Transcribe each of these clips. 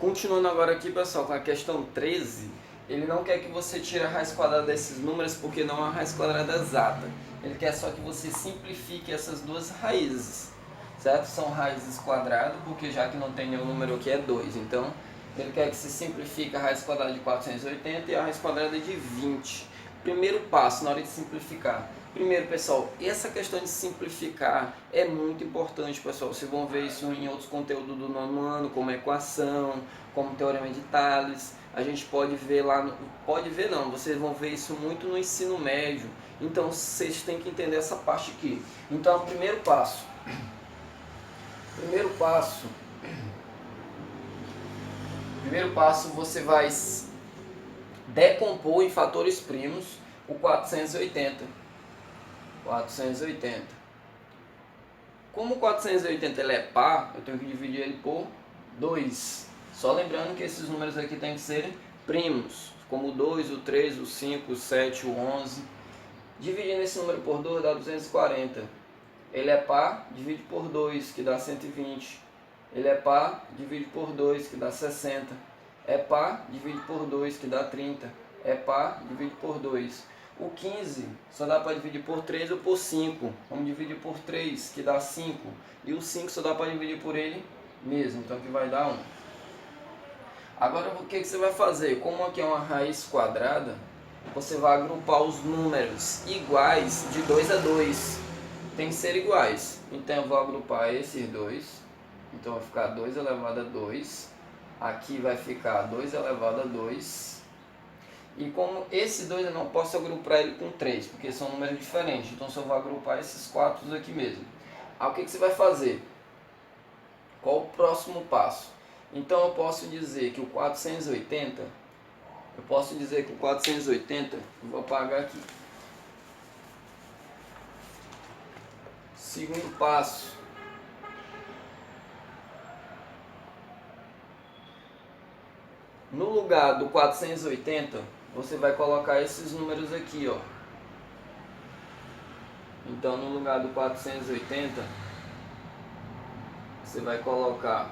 Continuando agora aqui, pessoal, com a questão 13, ele não quer que você tire a raiz quadrada desses números porque não é uma raiz quadrada exata. Ele quer só que você simplifique essas duas raízes, certo? São raízes quadradas, porque já que não tem nenhum número aqui é 2. Então, ele quer que você simplifique a raiz quadrada de 480 e a raiz quadrada de 20. Primeiro passo na hora de simplificar. Primeiro, pessoal, essa questão de simplificar é muito importante, pessoal. Vocês vão ver isso em outros conteúdos do nono ano, como equação, como teorema de Tales. A gente pode ver lá, pode ver não, vocês vão ver isso muito no ensino médio. Então, vocês têm que entender essa parte aqui. Então, o primeiro passo. Primeiro passo, você vai decompor em fatores primos o 480. Como o 480 ele é par, eu tenho que dividir ele por 2. Só lembrando que esses números aqui têm que ser primos, como o 2, o 3, o 5, o 7, o 11. Dividindo esse número por 2 dá 240. Ele é par, divide por 2, que dá 120. Ele é par, divide por 2, que dá 60. É par, divide por 2, que dá 30. É par, divide por 2. O 15 só dá para dividir por 3 ou por 5. Vamos dividir por 3, que dá 5. E o 5 só dá para dividir por ele mesmo, então aqui vai dar 1. Agora o que você vai fazer? Como aqui é uma raiz quadrada, você vai agrupar os números iguais de 2 a 2. Tem que ser iguais. Então eu vou agrupar esses dois. Então vai ficar 2 elevado a 2. Aqui vai ficar 2 elevado a 2. E como esse 2 eu não posso agrupar ele com 3, porque são números diferentes. Então só vou agrupar esses 4 aqui mesmo. Aí o que você vai fazer? Qual o próximo passo? Então eu posso dizer que o 480, vou apagar aqui. Segundo passo. No lugar do 480, você vai colocar esses números aqui, ó. Então, no lugar do 480, você vai colocar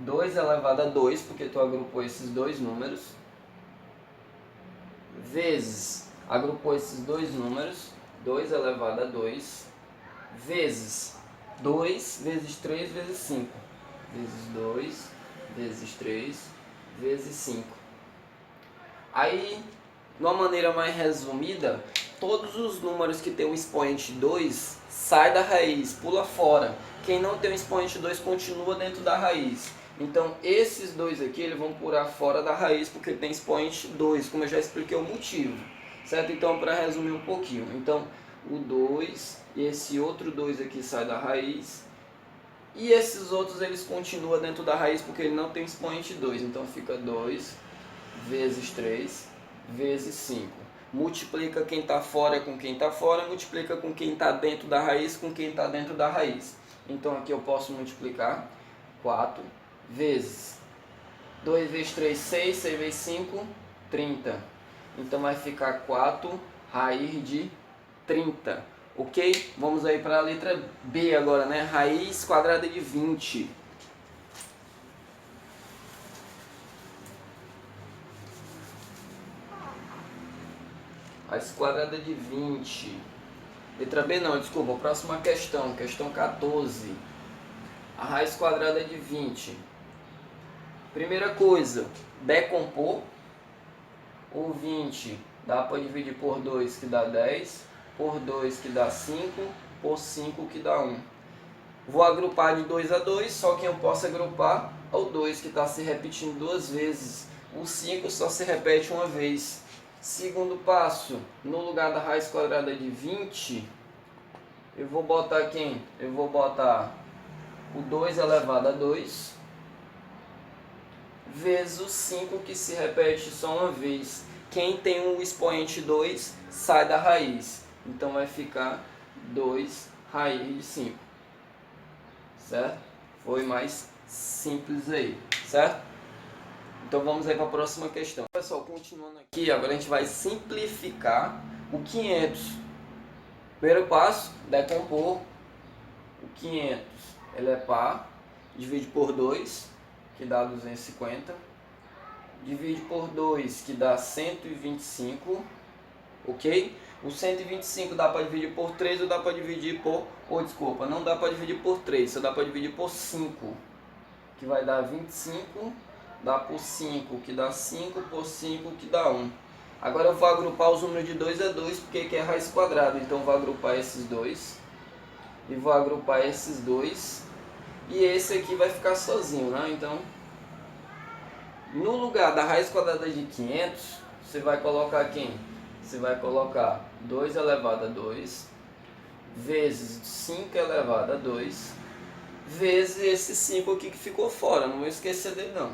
2 elevado a 2, porque tu agrupou esses dois números, vezes, agrupou esses dois números, 2 elevado a 2, vezes 2, vezes 3, vezes 5, vezes 2, vezes 3, vezes 5. Aí, de uma maneira mais resumida, todos os números que tem o expoente 2 sai da raiz, pula fora. Quem não tem o expoente 2 continua dentro da raiz. Então, esses dois aqui eles vão pular fora da raiz porque tem expoente 2, como eu já expliquei o motivo. Certo? Então, para resumir um pouquinho. Então, o 2 e esse outro 2 aqui sai da raiz. E esses outros eles continuam dentro da raiz porque ele não tem expoente 2. Então, fica 2 vezes 3 vezes 5. Multiplica quem está fora com quem está fora, multiplica com quem está dentro da raiz com quem está dentro da raiz. Então aqui eu posso multiplicar 4 vezes 2 vezes 3, 6, 6 vezes 5, 30. Então vai ficar 4 raiz de 30. Ok? Vamos aí para a letra B agora, né? Raiz quadrada de 20. Raiz quadrada de 20. Letra B não, desculpa, próxima questão, questão 14. A raiz quadrada de 20. Primeira coisa, decompor. O 20 dá para dividir por 2 que dá 10, por 2 que dá 5, por 5 que dá 1. Vou agrupar de 2 a 2, só que eu posso agrupar o 2 que está se repetindo duas vezes. O 5 só se repete uma vez. Segundo passo, no lugar da raiz quadrada de 20, eu vou botar quem? Eu vou botar o 2 elevado a 2, vezes o 5 que se repete só uma vez. Quem tem o expoente 2 sai da raiz. Então vai ficar 2 raiz de 5. Certo? Foi mais simples aí, certo? Então vamos aí para a próxima questão. Pessoal, continuando aqui, agora a gente vai simplificar o 500. Primeiro passo, decompor o 500. Ele é par, divide por 2, que dá 250. Divide por 2, que dá 125, ok? O 125 dá para dividir por 3 ou dá para dividir por... desculpa, não dá para dividir por 3, só dá para dividir por 5, que vai dar 25, dá por 5, que dá 5, por 5, que dá 1. Agora eu vou agrupar os números de 2 a 2, porque aqui é raiz quadrada, então eu vou agrupar esses dois, e vou agrupar esses dois, e esse aqui vai ficar sozinho, né? Então... no lugar da raiz quadrada de 500, você vai colocar quem? Você vai colocar 2 elevado a 2, vezes 5 elevado a 2, vezes esse 5 aqui que ficou fora, não vou esquecer dele não.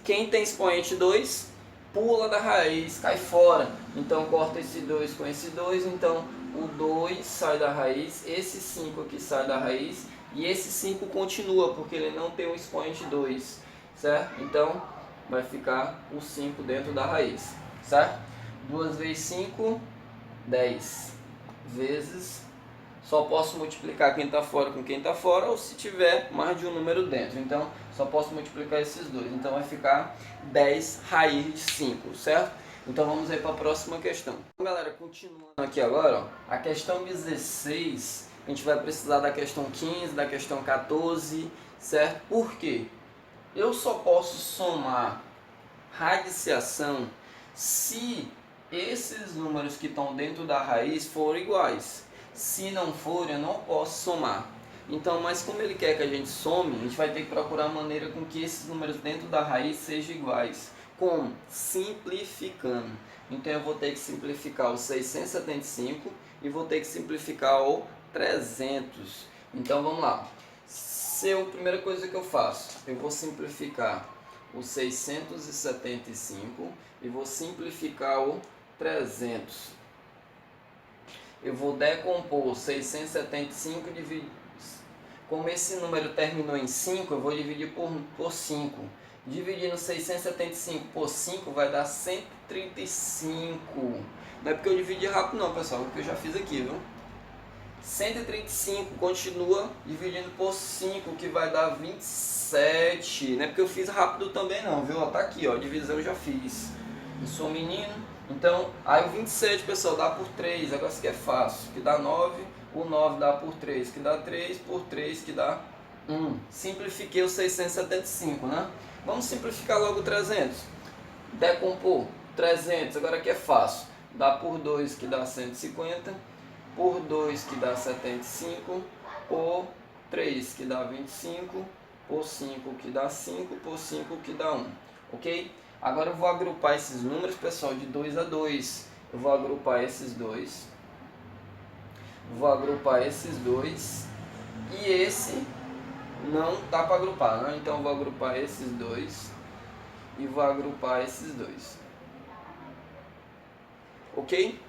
Quem tem expoente 2, pula da raiz, cai fora. Então corta esse 2 com esse 2, então o 2 sai da raiz, esse 5 aqui sai da raiz, e esse 5 continua, porque ele não tem um expoente 2. Certo? Então vai ficar o 5 dentro da raiz, certo? 2 vezes 5, 10 vezes, só posso multiplicar quem está fora com quem está fora, ou se tiver mais de um número dentro, então só posso multiplicar esses dois, então vai ficar 10 raiz de 5, certo? Então vamos aí para a próxima questão. Então, galera, continuando aqui agora, ó, a questão 16, a gente vai precisar da questão 15, da questão 14, certo? Por quê? Eu só posso somar radiciação se esses números que estão dentro da raiz forem iguais. Se não forem, eu não posso somar. Então, mas como ele quer que a gente some, a gente vai ter que procurar maneira com que esses números dentro da raiz sejam iguais. Como? Simplificando. Então eu vou ter que simplificar o 675 e vou ter que simplificar o 300. Então vamos lá. A primeira coisa que eu faço, eu vou simplificar o 675 e vou simplificar o 300. Eu vou decompor 675 dividir. Como esse número terminou em 5, eu vou dividir por 5. Dividindo 675 por 5 vai dar 135. Não é porque eu dividi rápido não, pessoal, porque eu já fiz aqui, viu? 135 continua dividindo por 5, que vai dar 27. Não é porque eu fiz rápido também não, viu? Tá aqui, ó, divisão eu já fiz. Eu sou menino. Então, aí o 27, pessoal, dá por 3. Agora isso aqui é fácil. Que dá 9, o 9 dá por 3. Que dá 3 por 3, que dá 1. Simplifiquei o 675, né? Vamos simplificar logo o 300. Decompor 300, agora aqui é fácil. Dá por 2, que dá 150. Por 2, que dá 75, por 3, que dá 25, por 5, que dá 5, por 5, que dá 1, ok? Agora eu vou agrupar esses números, pessoal, de 2 a 2. Eu vou agrupar esses dois, vou agrupar esses dois, e esse não dá para agrupar, né? Então eu vou agrupar esses dois, e vou agrupar esses dois, ok?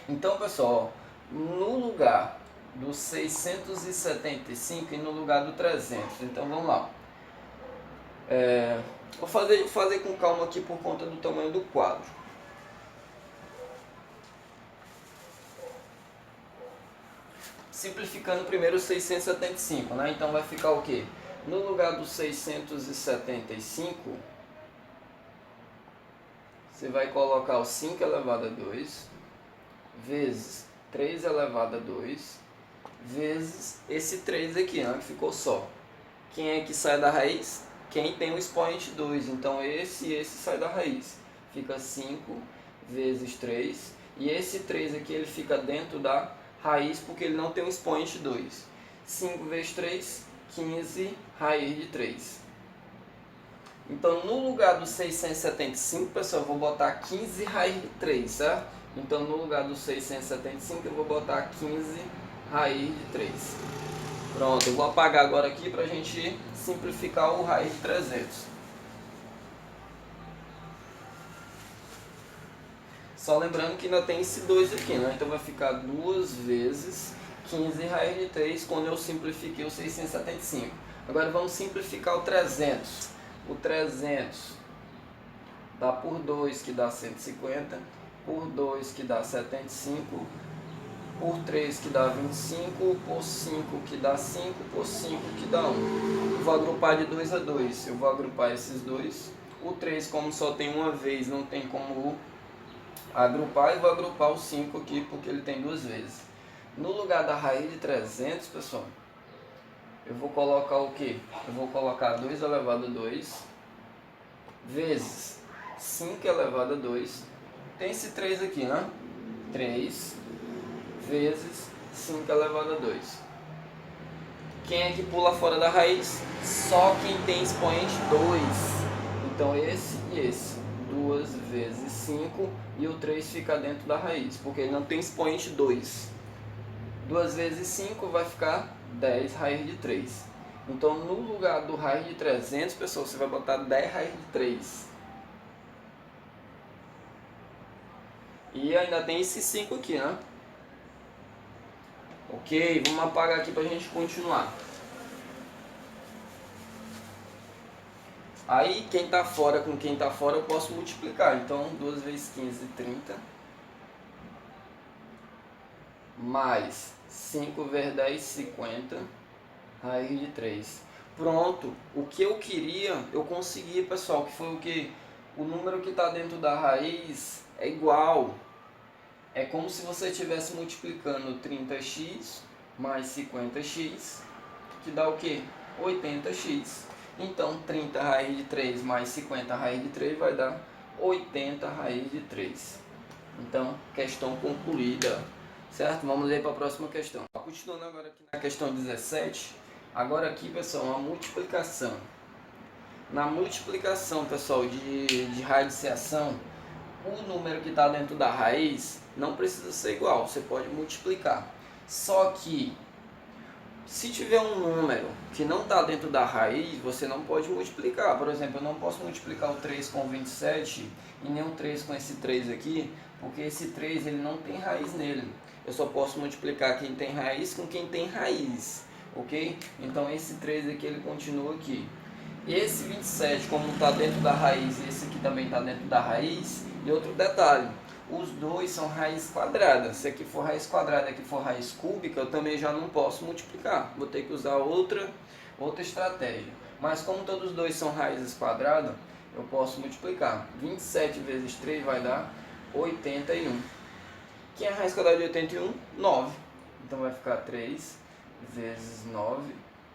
Então, pessoal, no lugar do 675 e no lugar do 300, então vamos lá. Vou fazer com calma aqui por conta do tamanho do quadro. Simplificando primeiro o 675, né? Então vai ficar o quê? No lugar do 675, você vai colocar o 5 elevado a 2, vezes 3 elevado a 2, vezes esse 3 aqui, né, que ficou só. Quem é que sai da raiz? Quem tem o expoente 2, então esse e esse sai da raiz. Fica 5 vezes 3, e esse 3 aqui ele fica dentro da raiz porque ele não tem o expoente 2. 5 vezes 3, 15 raiz de 3. Então, no lugar do 675, pessoal, eu vou botar 15 raiz de 3, certo? Então, no lugar do 675, eu vou botar 15 raiz de 3. Pronto, eu vou apagar agora aqui para a gente simplificar o raiz de 300. Só lembrando que ainda tem esse 2 aqui, né? Então, vai ficar 2 vezes 15 raiz de 3 quando eu simplifiquei o 675. Agora, vamos simplificar o 300. O 300 dá por 2, que dá 150, por 2, que dá 75, por 3 que dá 25, por 5 que dá 5, por 5 que dá 1. Eu vou agrupar de 2 a 2, eu vou agrupar esses dois. O 3, como só tem uma vez, não tem como agrupar, e vou agrupar o 5 aqui porque ele tem duas vezes. No lugar da raiz de 300, pessoal, eu vou colocar o que? Eu vou colocar 2 elevado a 2 vezes 5 elevado a 2. Tem esse 3 aqui, né? 3 vezes 5 elevado a 2. Quem é que pula fora da raiz? Só quem tem expoente 2. Então esse e esse. 2 vezes 5 e o 3 fica dentro da raiz, porque ele não tem expoente 2. 2 vezes 5 vai ficar 10 raiz de 3. Então no lugar do raiz de 300, pessoal, você vai botar 10 raiz de 3. E ainda tem esse 5 aqui, né? Ok, vamos apagar aqui para a gente continuar. Aí quem está fora com quem está fora eu posso multiplicar. Então 2 vezes 15, 30. Mais 5 vezes 10, 50. Raiz de 3. Pronto, o que eu queria, eu consegui, pessoal, que foi o que? O número que está dentro da raiz é igual. É como se você estivesse multiplicando 30x mais 50x, que dá o que? 80x. Então 30 raiz de 3 mais 50 raiz de 3 vai dar 80 raiz de 3. Então, questão concluída. Certo? Vamos ver para a próxima questão. Continuando agora aqui na questão 17. Agora aqui, pessoal, uma multiplicação. Na multiplicação, pessoal, de radiciação, o número que está dentro da raiz não precisa ser igual, você pode multiplicar. Só que, se tiver um número que não está dentro da raiz, você não pode multiplicar. Por exemplo, eu não posso multiplicar o 3 com 27 e nem o 3 com esse 3 aqui, porque esse 3 ele não tem raiz nele. Eu só posso multiplicar quem tem raiz com quem tem raiz, ok? Então esse 3 aqui ele continua aqui. Esse 27, como está dentro da raiz, e esse aqui também está dentro da raiz. E outro detalhe, os dois são raiz quadrada. Se aqui for raiz quadrada e aqui for raiz cúbica, eu também já não posso multiplicar. Vou ter que usar outra estratégia. Mas como todos os dois são raízes quadradas, eu posso multiplicar. 27 vezes 3 vai dar 81. Quem é a raiz quadrada de 81? 9. Então vai ficar 3 vezes 9,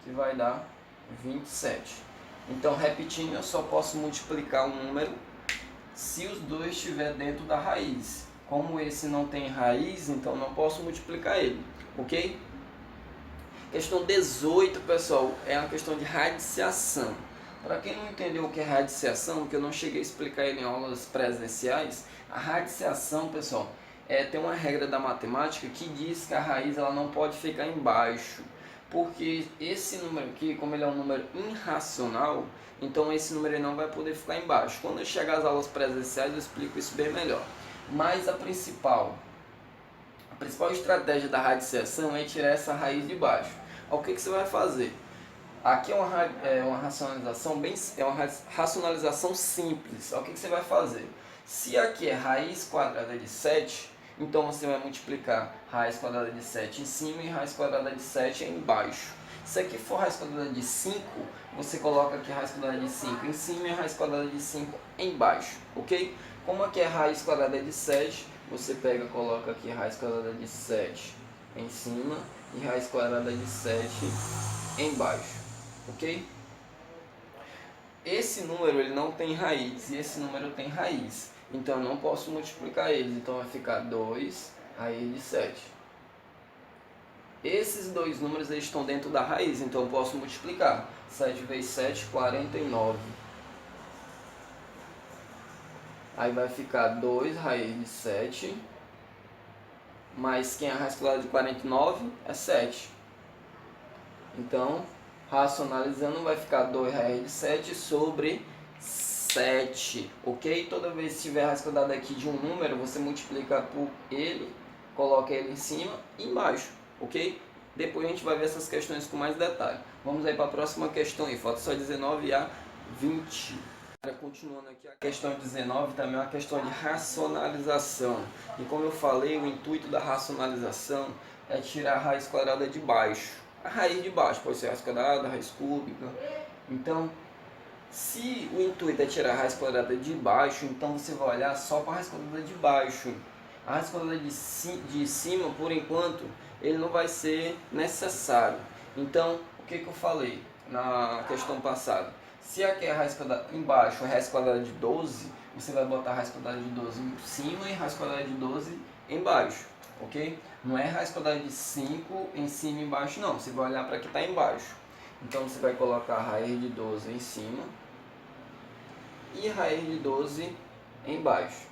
que vai dar 27. Então, repetindo, eu só posso multiplicar um número se os dois estiverem dentro da raiz. Como esse não tem raiz, então não posso multiplicar ele, ok? Questão 18, pessoal, é uma questão de radiciação. Para quem não entendeu o que é radiciação, que eu não cheguei a explicar ele em aulas presenciais, a radiciação, pessoal, tem uma regra da matemática que diz que a raiz ela não pode ficar embaixo. Porque esse número aqui, como ele é um número irracional, então esse número não vai poder ficar embaixo. Quando eu chegar às aulas presenciais eu explico isso bem melhor. Mas a principal estratégia da radiciação é tirar essa raiz de baixo. O que você vai fazer? Aqui é uma racionalização simples. O que você vai fazer? Se aqui é raiz quadrada de 7, então você vai multiplicar raiz quadrada de 7 em cima e raiz quadrada de 7 embaixo. Se aqui for raiz quadrada de 5, você coloca aqui raiz quadrada de 5 em cima e raiz quadrada de 5 embaixo, ok? Como aqui é raiz quadrada de 7, você pega e coloca aqui raiz quadrada de 7 em cima e raiz quadrada de 7 embaixo, ok? Esse número ele não tem raiz e esse número tem raiz. Então eu não posso multiplicar eles, então vai ficar 2 raiz de 7. Esses dois números eles estão dentro da raiz, então eu posso multiplicar. 7 vezes 7, 49. Aí vai ficar 2 raiz de 7, mais quem é a raiz quadrada de 49 é 7. Então, racionalizando vai ficar 2 raiz de 7 sobre 7, ok? Toda vez que tiver a raiz quadrada aqui de um número, você multiplica por ele, coloca ele em cima e embaixo, ok? Depois a gente vai ver essas questões com mais detalhe. Vamos aí para a próxima questão aí, falta só 19 a 20. Continuando aqui, a questão 19 também é uma questão de racionalização. E como eu falei, o intuito da racionalização é tirar a raiz quadrada de baixo. A raiz de baixo pode ser raiz quadrada, raiz cúbica. Então, se o intuito é tirar a raiz quadrada de baixo, então você vai olhar só para a raiz quadrada de baixo. A raiz quadrada de cima, por enquanto, ele não vai ser necessário. Então, o que eu falei na questão passada? Se aqui é a raiz quadrada embaixo, a raiz quadrada de 12, você vai botar a raiz quadrada de 12 em cima e a raiz quadrada de 12 embaixo, ok? Não é raiz quadrada de 5 em cima e embaixo, não. Você vai olhar para que está embaixo. Então você vai colocar a raiz de 12 em cima e a raiz de 12 embaixo.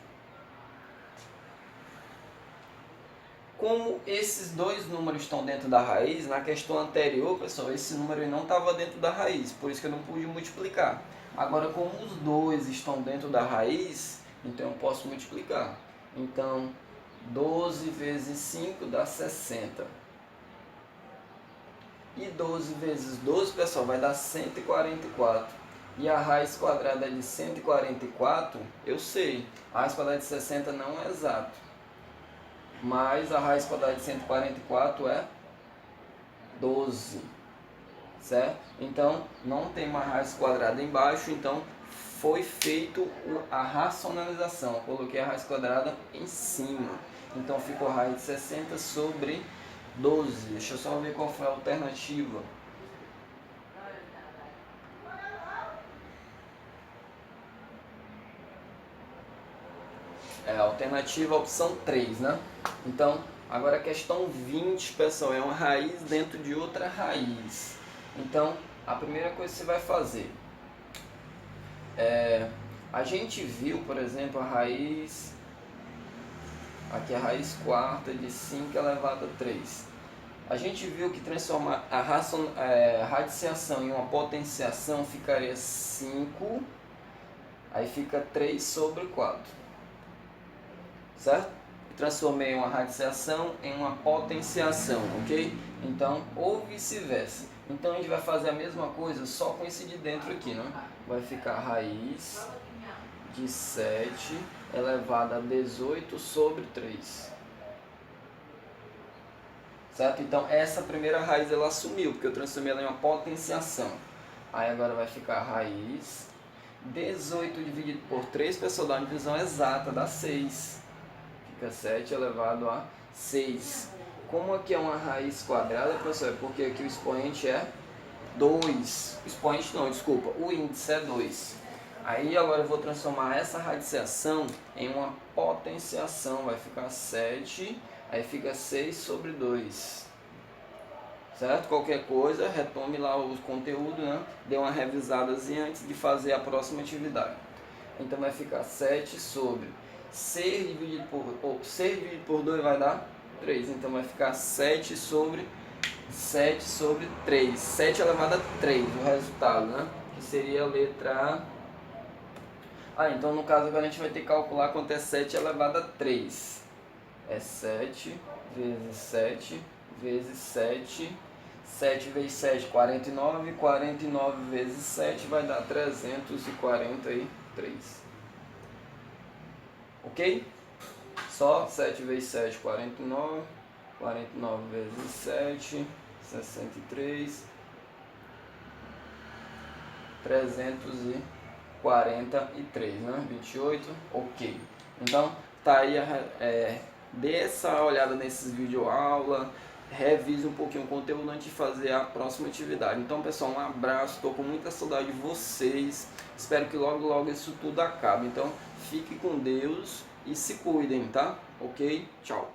Como esses dois números estão dentro da raiz, na questão anterior, pessoal, esse número não estava dentro da raiz, por isso que eu não pude multiplicar. Agora, como os dois estão dentro da raiz, então eu posso multiplicar. Então, 12 vezes 5 dá 60. E 12 vezes 12, pessoal, vai dar 144. E a raiz quadrada de 144, eu sei, a raiz quadrada de 60 não é exato. Mas a raiz quadrada de 144 é 12, certo? Então, não tem uma raiz quadrada embaixo, então foi feito a racionalização. Eu coloquei a raiz quadrada em cima. Então, ficou a raiz de 60 sobre 12. Deixa eu só ver qual foi a alternativa. É a alternativa, a opção 3, né? Então, agora a questão 20, pessoal, é uma raiz dentro de outra raiz. Então, a primeira coisa que você vai fazer a gente viu, por exemplo, a raiz, aqui a raiz quarta de 5 elevado a 3. A gente viu que transformar a radiciação em uma potenciação ficaria 5, aí fica 3 sobre 4. Certo? Transformei uma radiciação em uma potenciação, ok? Então, ou vice-versa. Então, a gente vai fazer a mesma coisa, só com esse de dentro aqui, né? Vai ficar raiz de 7 elevado a 18 sobre 3. Certo? Então, essa primeira raiz ela sumiu, porque eu transformei ela em uma potenciação. Aí, agora vai ficar raiz 18 dividido por 3, pessoal, dá uma divisão exata, dá 6. Fica 7 elevado a 6. Como aqui é uma raiz quadrada, pessoal, é porque aqui o expoente é 2. Expoente não, desculpa, o índice é 2. Aí agora eu vou transformar essa radiciação em uma potenciação. Vai ficar 7, aí fica 6 sobre 2. Certo? Qualquer coisa, retome lá o conteúdo, né? Dê uma revisadazinha antes de fazer a próxima atividade. Então vai ficar 7 sobre 6 dividido por 2 vai dar 3. Então vai ficar 7 sobre 3. 7 elevado a 3, o resultado, né? Que seria a letra A. Então no caso agora a gente vai ter que calcular quanto é 7 elevado a 3. É 7 vezes 7 vezes 7. 7 vezes 7, 49. 49 vezes 7 vai dar 343. Ok? Só 7 vezes 7, 49. 49 vezes 7, 63. 343, né? 28, ok. Então, tá aí, dê essa olhada nesses videoaula, revise um pouquinho o conteúdo antes de fazer a próxima atividade. Então, pessoal, um abraço, estou com muita saudade de vocês, espero que logo, logo isso tudo acabe. Então, fique com Deus e se cuidem, tá? Ok? Tchau.